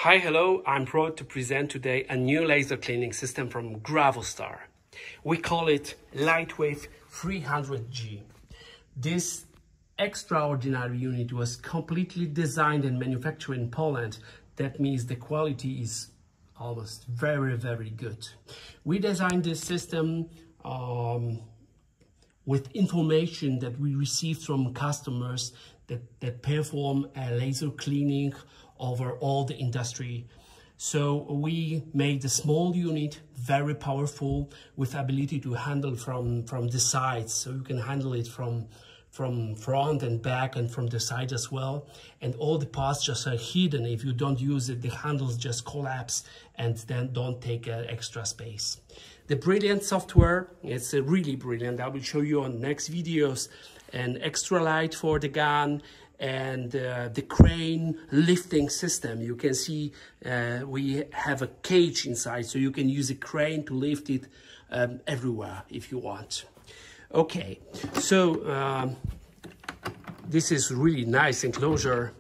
Hi, hello, I'm proud to present today a new laser cleaning system from Gravostar. We call it Lightwave 300G. This extraordinary unit was completely designed and manufactured in Poland. That means the quality is almost very good. We designed this system with information that we received from customers that perform laser cleaning over all the industry. So we made a small unit, very powerful, with ability to handle from the sides. So you can handle it from front and back and from the side as well. And all the parts just are hidden. If you don't use it, the handles just collapse and then don't take extra space. The brilliant software, it's really brilliant. I will show you on next videos. An extra light for the gun and the crane lifting system. You can see we have a cage inside, so you can use a crane to lift it everywhere if you want. Okay, so this is really nice enclosure,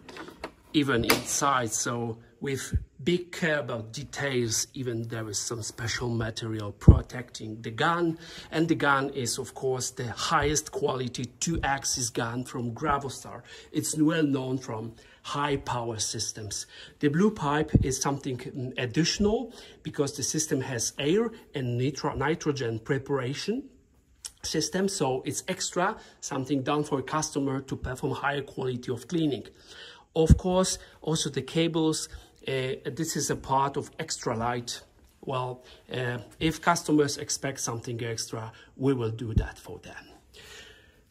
even inside. So with big care about details, even there is some special material protecting the gun. And the gun is, of course, the highest quality 2-axis gun from Gravostar. It's well known from high power systems. The blue pipe is something additional because the system has air and nitrogen preparation system, so it's extra, something done for a customer to perform higher quality of cleaning. Of course, also the cables, this is a part of extra light. Well, if customers expect something extra, we will do that for them.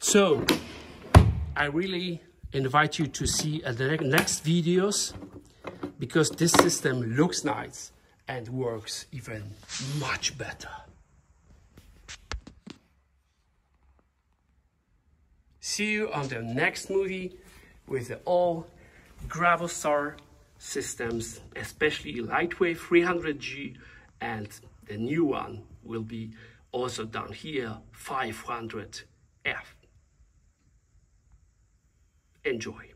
So I really invite you to see the next videos, because this system looks nice and works even much better. See you on the next movie with the all Gravostar systems, especially Lightwave 300G, and the new one will be also down here, 500F. Enjoy.